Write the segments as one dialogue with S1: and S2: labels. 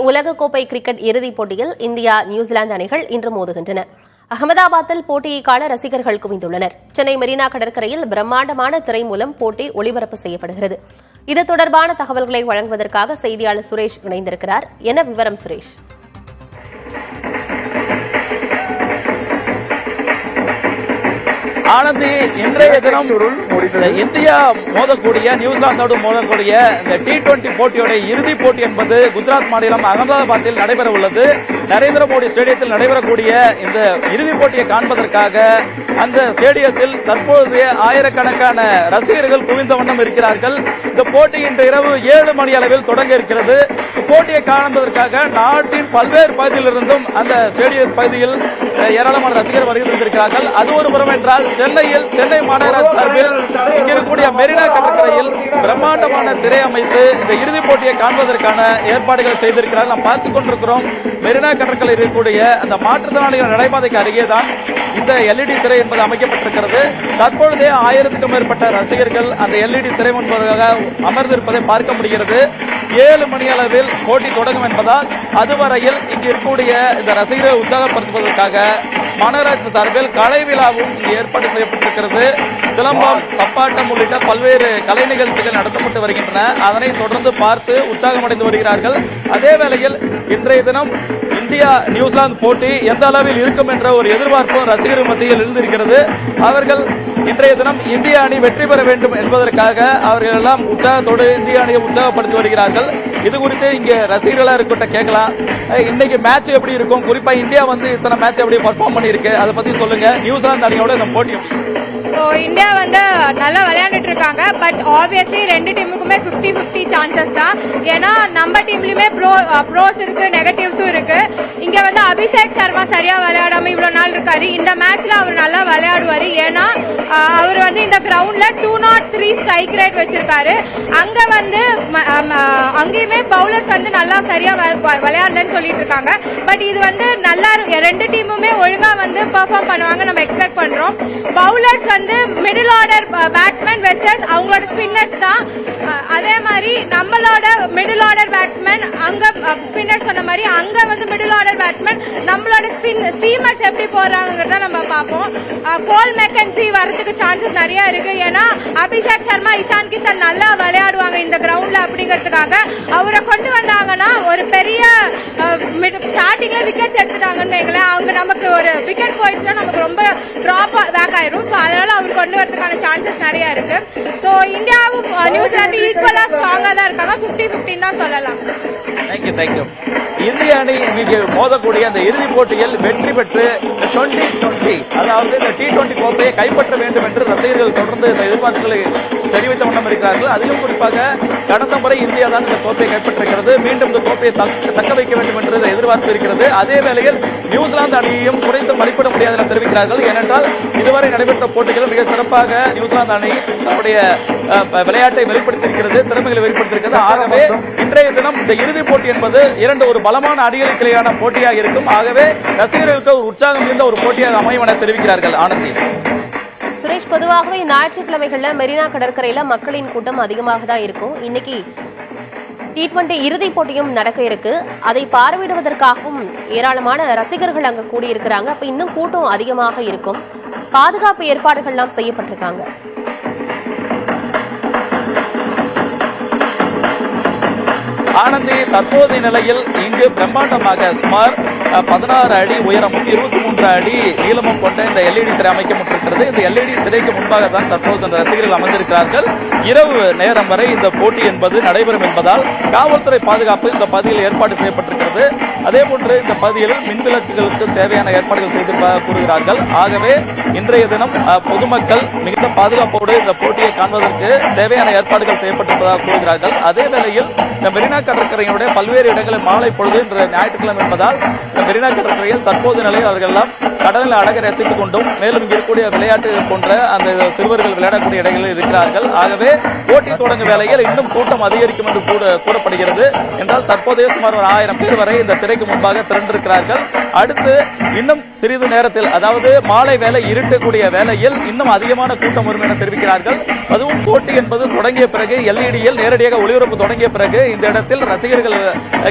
S1: உலகக்கோப்பை கிரிக்கெட் இறுதிப் போட்டியில் இந்தியா நியூசிலாந்து அணிகள் இன்று மோதுகின்றன. அகமதாபாத்தில் போட்டியை காண ரசிகர்கள் குவிந்துள்ளனர். சென்னை மெரினா கடற்கரையில் பிரம்மாண்டமான திரை மூலம் போட்டி ஒளிபரப்பு செய்யப்படுகிறது. இது தொடர்பான தகவல்களை வழங்குவதற்காக செய்தியாளர் சுரேஷ் இணைந்திருக்கிறார். என்ன விவரம் சுரேஷ்?
S2: ஆனந்தி, இன்றைய தினம் இந்தியா மோதக்கூடிய நியூசிலாந்தோடு மோதக்கூடிய இந்த T20 போட்டியோட இறுதிப் போட்டி என்பது குஜராத் மாநிலம் அகமதாபாத்தில் நடைபெற உள்ளது. நரேந்திர மோடி ஸ்டேடியத்தில் நடைபெறக்கூடிய இந்த இறுதிப் போட்டியை காண்பதற்காக அந்த ஸ்டேடியத்தில் தற்போது ஆயிரக்கணக்கான ரசிகர்கள் குவிந்த வண்ணம் இருக்கிறார்கள். இந்த போட்டி இன்று இரவு 7 மணி அளவில் தொடங்க இருக்கிறது. போட்டியை காண்பதற்காக நாட்டின் பல்வேறு பகுதியிலிருந்தும் அந்த ஸ்டேடிய பகுதியில் ஏராளமான ரசிகர்கள் வருகை தந்திருக்கிறார்கள். அது ஒரு புறம் என்றால் சென்னையில் சென்னை மாநகராட்சி சார்பில் இருக்கக்கூடிய மெரினா கடற்கரையில் பிரம்மாண்டமான திரை அமைத்து இந்த இறுதிப் போட்டியை காண்பதற்கான ஏற்பாடுகள் செய்திருக்கிறார்கள். நாம் பார்த்துக் கொண்டிருக்கிறோம். மெரினா கடற்கரையில் இருக்கக்கூடிய அந்த மாற்றுத்திறனாளிகள் நடைபாதைக்கு அருகேதான் இந்த LED திரை என்பது அமைக்கப்பட்டிருக்கிறது. தற்பொழுதே 1000க்கும் மேற்பட்ட ரசிகர்கள் அந்த LED திரை முன்பாக அமர்ந்திருப்பதை பார்க்க முடிகிறது. 7 மணி அளவில் போட்டி தொடங்கும் என்பதால் அதுவரையில் இங்கு இருக்கக்கூடிய இந்த ரசிகர்களை உற்சாகப்படுத்துவதற்காக மாநகராட்சி சார்பில் கலை விழாவும் இங்கு ஏற்பாடு செய்யப்பட்டிருக்கிறது. சிலம்பம், தப்பாட்டம் உள்ளிட்ட பல்வேறு கலை நிகழ்ச்சிகள் நடத்தப்பட்டு வருகின்றன. அதனை தொடர்ந்து பார்த்து உற்சாகமடைந்து வருகிறார்கள். அதே வேளையில் இன்றைய தினம் இந்தியா நியூசிலாந்து போட்டி எந்த அளவில் இருக்கும் என்ற ஒரு எதிர்பார்ப்பும் ரசிகர்கள் மத்தியில் இருந்திருக்கிறது. அவர்கள் இன்றைய தினம் இந்திய அணி வெற்றி பெற வேண்டும் என்பதற்காக அவர்கள் எல்லாம் உற்சாகத்தோடு இந்திய அணியை உற்சாகப்படுத்தி வருகிறார்கள். இது குறித்து இங்கே ரசிகர்களா இருக்கிட்ட கேட்கலாம். இன்னைக்கு மேட்ச் எப்படி இருக்கும், குறிப்பா இந்தியா இத்தனை மேட்ச் எப்படி பர்ஃபார்ம் பண்ணிருக்கு, அதை பத்தி சொல்லுங்க. நியூசிலாந்து அணியோட இந்த போட்டி
S3: இந்தியா நல்லா விளையாண்டுட்டு இருக்காங்க. பட் ஆப்வியஸ்லி ரெண்டு டீமுக்குமே 50-50 சான்சஸ் தான். ஏன்னா நம்ம டீம்லயுமே ப்ரோஸ் இருக்கு, நெகட்டிவ்ஸும் இருக்கு. இங்க அபிஷேக் சர்மா சரியா விளையாடாம இவ்வளவு நாள் இருக்காரு. இந்த மேட்ச்ல அவர் நல்லா விளையாடுவாரு. ஏன்னா அவர் இந்த கிரவுண்ட்ல 203 ஸ்ட்ரைக் ரேட் வச்சிருக்காரு. அங்க அங்கேயுமே பவுலர்ஸ் நல்லா சரியா விளையாடலன்னு சொல்லிட்டு இருக்காங்க. பட் இது நல்லா ரெண்டு டீமுமே ஒழுங்கா பெர்ஃபார்ம் பண்ணுவாங்க நம்ம எக்ஸ்பெக்ட் பண்றோம். Bowlers middle order batsman versus அவங்களோட ஸ்பின்னர்ஸ் தான். அதே மாதிரி நம்மளோட மிடில் ஆர்டர் பேட்ஸ்மேன் அங்க ஸ்பின்னர்ஸ் சொன்ன மாதிரி அங்க மிடில் ஆர்டர் பேட்ஸ்மேன் நம்மளோட சீமர்ஸ் எப்படி போறாங்கிறத நம்ம பார்ப்போம். கோல் மெக்கன்சி வரதுக்கு சான்சஸ் நிறைய இருக்கு. ஏன்னா அபிஷேக் சர்மா, இஷான் கிஷன் நல்லா விளையாடுவாங்க இந்த கிரவுண்ட்ல. அப்படிங்கிறதுக்காக அவரை கொண்டு வந்தாங்கன்னா ஒரு பெரிய ஸ்டார்டிங்ல விக்கெட்ஸ் எடுத்துட்டாங்கன்னு வைங்களேன். அவங்க நமக்கு ஒரு விக்கெட் போயிடுச்சுன்னா நமக்கு ரொம்ப டிராப் பேக் ஆயிரும். ஸோ அதனால அவர் கொண்டு வரதுக்கான சான்சஸ் நிறைய இருக்கு. ஸோ இந்தியாவும் நியூசிலாந்து ஈக்குவலா ஸ்ட்ராங்கா தான் இருக்காங்க. 50-50 தான் சொல்லலாம்.
S2: தேங்க்யூ. இந்திய அணி இன்னைக்கு மோதக்கூடிய அந்த இறுதிப் போட்டியில் வெற்றி பெற்று 2020 அதாவது இந்த T20 கோப்பையை கைப்பற்ற வேண்டும் என்று ரசிகர்கள் தொடர்ந்து இந்த எதிர்பார்ப்புகளை தெரிவித்த வண்ணம் இருக்கிறார்கள். அதிலும் குறிப்பாக கடந்த முறை இந்தியா தான் இந்த கோப்பையை கைப்பற்றுகிறது. மீண்டும் இந்த கோப்பையை தக்க வைக்க வேண்டும் என்று எதிர்பார்ப்பு இருக்கிறது. அதே வேளையில் நியூசிலாந்து அணியையும் குறைத்து மதிப்பிட முடியாது என தெரிவிக்கிறார்கள். ஏனென்றால் இதுவரை நடைபெற்ற போட்டிகள் மிக சிறப்பாக நியூசிலாந்து அணி தன்னுடைய விளையாட்டை வெளிப்படுத்தியிருக்கிறது, திறமைகளை வெளிப்படுத்தியிருக்கிறது. ஆகவே இன்றைய தினம் இந்த இறுதிப் போட்டி என்பது ஒரு பலமான அணிகளுக்கு இடையான போட்டியாக இருக்கும். ஆகவே ரசிகர்களுக்கு ஒரு உற்சாகம் இருந்த ஒரு போட்டியாக அமையும் என தெரிவிக்கிறார்கள். ஆனந்தி,
S1: சுரேஷ், பொதுவாகவே ஞாயிற்றுக்கிழமைகள்ல மெரினா கடற்கரையில மக்களின் கூட்டம் அதிகமாக தான் இருக்கும். இன்னைக்கு T20 இறுதிப் போட்டியும் நடக்க இருக்கு. அதை பார்வையிடுவதற்காகவும் ஏராளமான ரசிகர்கள் அங்க கூடியிருக்கிறாங்க. அப்ப இன்னும் கூட்டம் அதிகமாக இருக்கும். பாதுகாப்பு ஏற்பாடுகள்லாம் செய்யப்பட்டிருக்காங்க.
S2: ஆனந்தி, தற்போதைய நிலையில் இங்கு பிரம்மாண்டமாக சுமார் 16 அடி உயரமும் 23 அடி நீளமும் கொண்ட இந்த LED திரை அமைக்கப்பட்டிருக்கிறது. இந்த LED திரைக்கு முன்பாக தான் தற்போது இந்த ரசிகர்கள் அமர்ந்திருக்கிறார்கள். இரவு நேரம் வரை இந்த போட்டி என்பது நடைபெறும் என்பதால் காவல்துறை பாதுகாப்பு இந்த பகுதியில் ஏற்பாடு செய்யப்பட்டிருக்கிறது. அதே போன்று இந்த பகுதியில் மின்விளக்குகளுக்கு தேவையான ஏற்பாடுகள் செய்திருப்பதாக கூறுகிறார்கள். ஆகவே இன்றைய தினம் பொதுமக்கள் மிகுந்த பாதுகாப்போடு இந்த போட்டியை காண்பதற்கு தேவையான ஏற்பாடுகள் செய்யப்பட்டிருப்பதாக கூறுகிறார்கள். அதே வேளையில் இந்த மெரினா கடற்கரையினுடைய பல்வேறு இடங்களில் மாலை பொழுது இன்று ஞாயிற்றுக்கிழமை என்பதால் மெரினா கடற்கரையில் தற்போது நிலையில் அவர்கள் எல்லாம் கடலில் அழகை ரசித்துக் கொண்டும் மேலும் இருக்கக்கூடிய விளையாட்டு போன்ற அந்த சிறுவர்கள் விளையாடக்கூடிய இடங்களில் இருக்கிறார்கள். ஆகவே போட்டி தொடங்கும் வேளையில் இன்னும் கூட்டம் அதிகரிக்கும் என்று கூறப்படுகிறது. என்றால் தற்போதைய சுமார் 1000 பேர் வரை இந்த திரைக்கு முன்பாக திரண்டிருக்கிறார்கள். அடுத்து இன்னும் சிறிது நேரத்தில், அதாவது மாலை வேலை இருட்டக்கூடிய வேளையில் இன்னும் அதிகமான கூட்டம் வரும் என தெரிவிக்கிறார்கள். அதுவும் போட்டி என்பது தொடங்கிய பிறகு LED நேரடியாக ஒளிபரப்பு தொடங்கிய பிறகு இந்த இடத்தில் ஸ்டேடியத்தில் ரசிகர்கள்,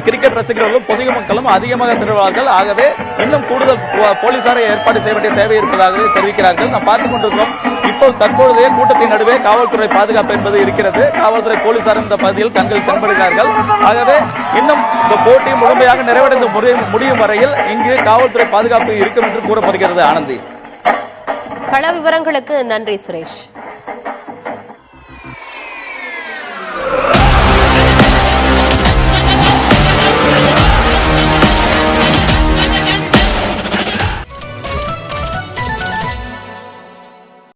S2: கிரிக்கெட் ரசிகர்களும் பொதுமக்களும் அதிகமாக திரள்வார்கள். ஆகவே இன்னும் கூடுதல் போலீசாரை ஏற்பாடு செய்ய வேண்டிய தேவை இருப்பதாக தெரிவிக்கிறார்கள். நாம் பார்த்துக் கொண்டிருக்கிறோம். இப்போ தற்பொழுதே கூட்டத்தின் நடுவே காவல்துறை பாதுகாப்பு என்பது இருக்கிறது. காவல்துறை போலீசாரும் இந்த பகுதியில் கண்கள் தென்படுகிறார்கள். ஆகவே இன்னும் இந்த போட்டி முழுமையாக நிறைவடைந்து முடியும் வரையில் இங்கு காவல்துறை பாதுகாப்பு இருக்கும் என்று கூறப்படுகிறது. ஆனந்தி,
S1: கள விவரங்களுக்கு நன்றி சுரேஷ்.